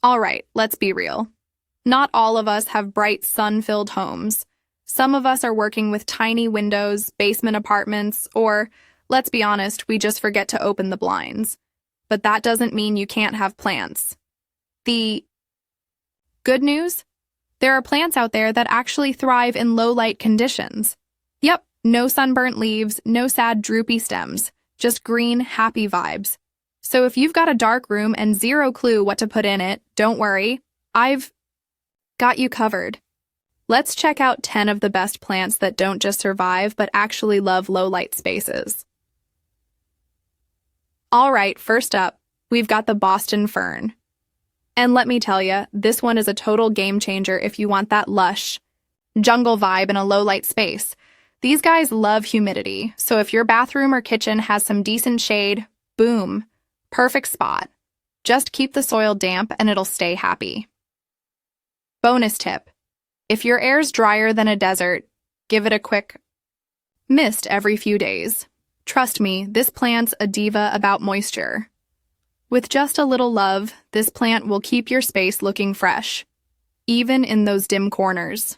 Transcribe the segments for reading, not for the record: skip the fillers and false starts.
All right, let's be real. Not all of us have bright, sun-filled homes. Some of us are working with tiny windows, basement apartments, or, let's be honest, we just forget to open the blinds. But that doesn't mean you can't have plants. The good news? There are plants out there that actually thrive in low-light conditions. Yep, no sunburnt leaves, no sad, droopy stems, just green, happy vibes. So if you've got a dark room and zero clue what to put in it, don't worry. I've got you covered. Let's check out 10 of the best plants that don't just survive but actually love low-light spaces. All right, first up, we've got the Boston fern. And let me tell you, this one is a total game changer if you want that lush, jungle vibe in a low-light space. These guys love humidity, so if your bathroom or kitchen has some decent shade, boom, perfect spot. Just keep the soil damp and it'll stay happy. Bonus tip. If your air's drier than a desert, give it a quick mist every few days. Trust me, this plant's a diva about moisture. With just a little love, this plant will keep your space looking fresh, even in those dim corners.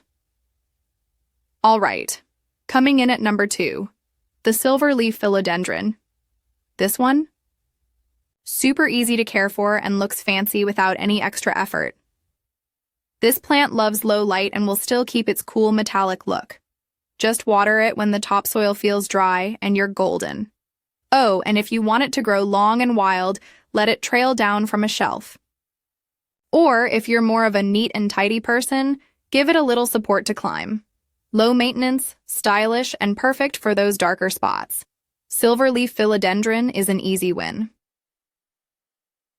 All right, coming in at number 2, the silver-leaf philodendron. This one? Super easy to care for and looks fancy without any extra effort. This plant loves low light and will still keep its cool metallic look. Just water it when the topsoil feels dry and you're golden. Oh, and if you want it to grow long and wild, let it trail down from a shelf. Or if you're more of a neat and tidy person, give it a little support to climb. Low maintenance, stylish, and perfect for those darker spots. Silverleaf philodendron is an easy win.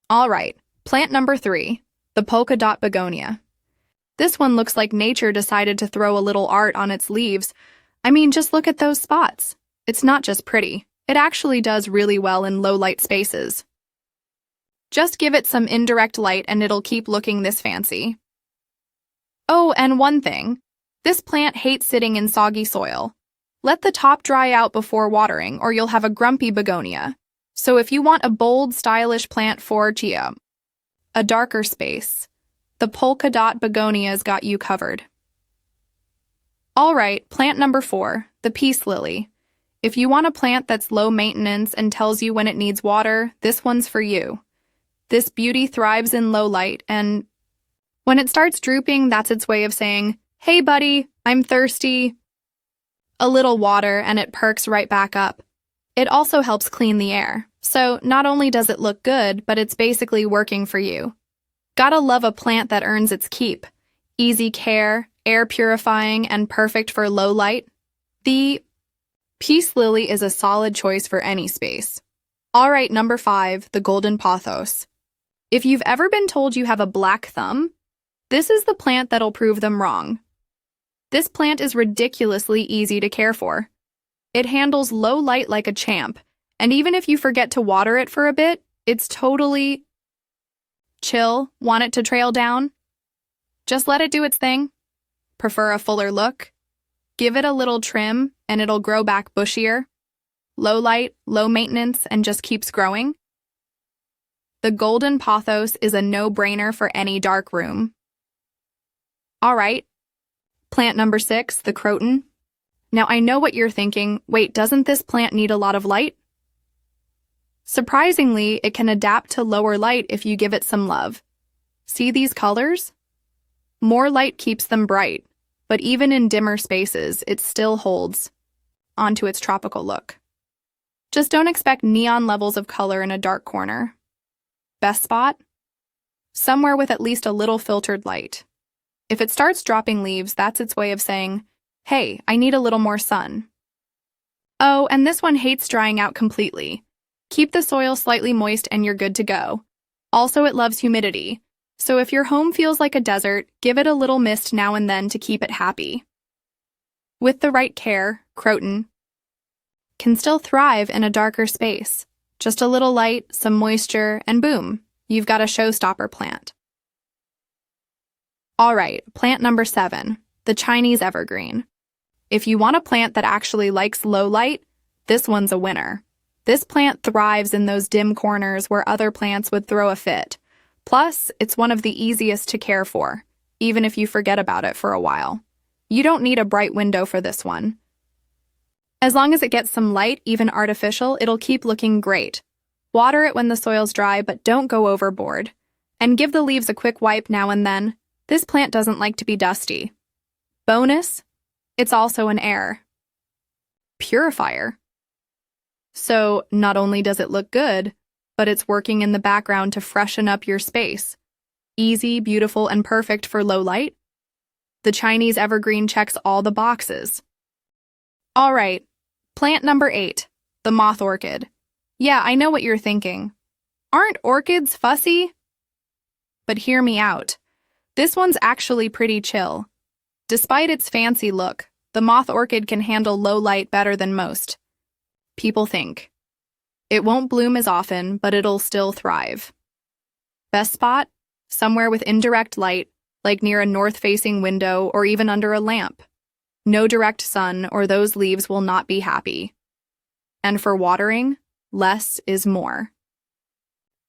All right, plant number 3, the Polka Dot Begonia. This one looks like nature decided to throw a little art on its leaves. I mean, just look at those spots. It's not just pretty. It actually does really well in low-light spaces. Just give it some indirect light and it'll keep looking this fancy. Oh, and one thing. This plant hates sitting in soggy soil. Let the top dry out before watering or you'll have a grumpy begonia. So if you want a bold, stylish plant for a darker space, the Polka Dot Begonia's got you covered. All right, plant number 4, the peace lily. If you want a plant that's low maintenance and tells you when it needs water, this one's for you. This beauty thrives in low light, and when it starts drooping, that's its way of saying, "Hey buddy, I'm thirsty." A little water and it perks right back up. It also helps clean the air, so not only does it look good, but it's basically working for you. Gotta love a plant that earns its keep. Easy care, air purifying, and perfect for low light. The peace lily is a solid choice for any space. All right, number 5, the Golden Pothos. If you've ever been told you have a black thumb, this is the plant that'll prove them wrong. This plant is ridiculously easy to care for. It handles low light like a champ, and even if you forget to water it for a bit, it's totally chill. Want it to trail down? Just let it do its thing. Prefer a fuller look? Give it a little trim and it'll grow back bushier. Low light, low maintenance, and just keeps growing. The Golden Pothos is a no-brainer for any dark room. All right, plant number 6, the Croton. Now I know what you're thinking, wait, doesn't this plant need a lot of light? Surprisingly, it can adapt to lower light if you give it some love. See these colors? More light keeps them bright, but even in dimmer spaces, it still holds onto its tropical look. Just don't expect neon levels of color in a dark corner. Best spot? Somewhere with at least a little filtered light. If it starts dropping leaves, that's its way of saying, "Hey, I need a little more sun." Oh, and this one hates drying out completely. Keep the soil slightly moist and you're good to go. Also, it loves humidity. So if your home feels like a desert, give it a little mist now and then to keep it happy. With the right care, Croton can still thrive in a darker space. Just a little light, some moisture, and boom, you've got a showstopper plant. All right, plant number 7, the Chinese Evergreen. If you want a plant that actually likes low light, this one's a winner. This plant thrives in those dim corners where other plants would throw a fit. Plus, it's one of the easiest to care for, even if you forget about it for a while. You don't need a bright window for this one. As long as it gets some light, even artificial, it'll keep looking great. Water it when the soil's dry, but don't go overboard. And give the leaves a quick wipe now and then. This plant doesn't like to be dusty. Bonus, it's also an air purifier. So not only does it look good, but it's working in the background to freshen up your space. Easy, beautiful, and perfect for low light. The Chinese Evergreen checks all the boxes. All right, plant number 8, the Moth Orchid. Yeah, I know what you're thinking. Aren't orchids fussy? But hear me out. This one's actually pretty chill. Despite its fancy look, the Moth Orchid can handle low light better than most. People think. It won't bloom as often, but it'll still thrive. Best spot? Somewhere with indirect light, like near a north-facing window or even under a lamp. No direct sun or those leaves will not be happy. And for watering, less is more.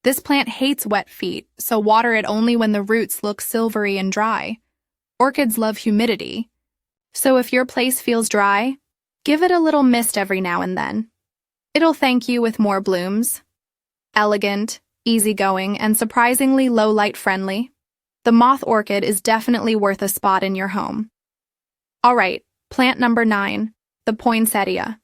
This plant hates wet feet, so water it only when the roots look silvery and dry. Orchids love humidity. So if your place feels dry, give it a little mist every now and then. It'll thank you with more blooms. Elegant, easygoing, and surprisingly low-light friendly, the Moth Orchid is definitely worth a spot in your home. All right, plant number 9, the Poinsettia.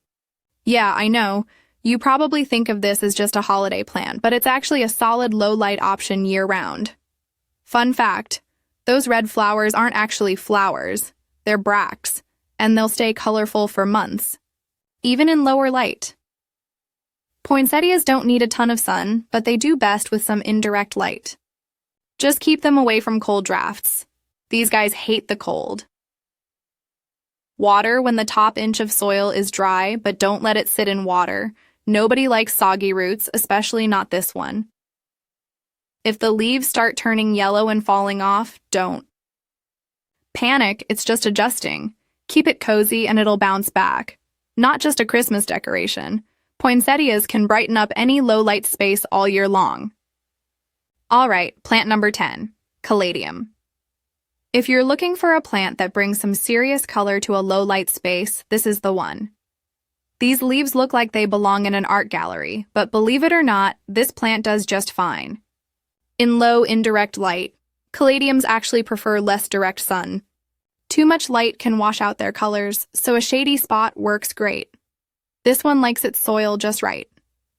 Yeah, I know. You probably think of this as just a holiday plant, but it's actually a solid low-light option year-round. Fun fact, those red flowers aren't actually flowers, they're bracts, and they'll stay colorful for months, even in lower light. Poinsettias don't need a ton of sun, but they do best with some indirect light. Just keep them away from cold drafts. These guys hate the cold. Water when the top inch of soil is dry, but don't let it sit in water. Nobody likes soggy roots, especially not this one. If the leaves start turning yellow and falling off, don't panic, it's just adjusting. Keep it cozy and it'll bounce back. Not just a Christmas decoration. Poinsettias can brighten up any low-light space all year long. All right, plant number 10, Caladium. If you're looking for a plant that brings some serious color to a low-light space, this is the one. These leaves look like they belong in an art gallery, but believe it or not, this plant does just fine. In low indirect light, Caladiums actually prefer less direct sun. Too much light can wash out their colors, so a shady spot works great. This one likes its soil just right.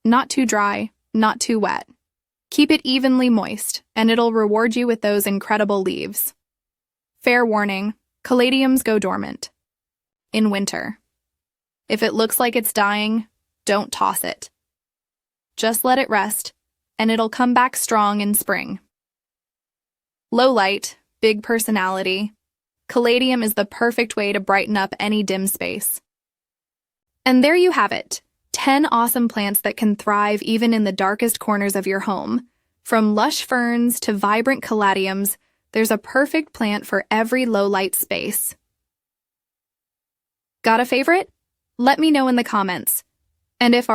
Not too dry, not too wet. Keep it evenly moist, and it'll reward you with those incredible leaves. Fair warning, Caladiums go dormant in winter. If it looks like it's dying, don't toss it. Just let it rest, and it'll come back strong in spring. Low light, big personality. Caladium is the perfect way to brighten up any dim space. And there you have it, 10 awesome plants that can thrive even in the darkest corners of your home. From lush ferns to vibrant caladiums, there's a perfect plant for every low-light space. Got a favorite? Let me know in the comments. And if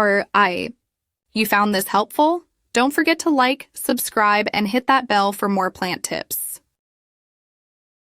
you found this helpful, don't forget to like, subscribe, and hit that bell for more plant tips.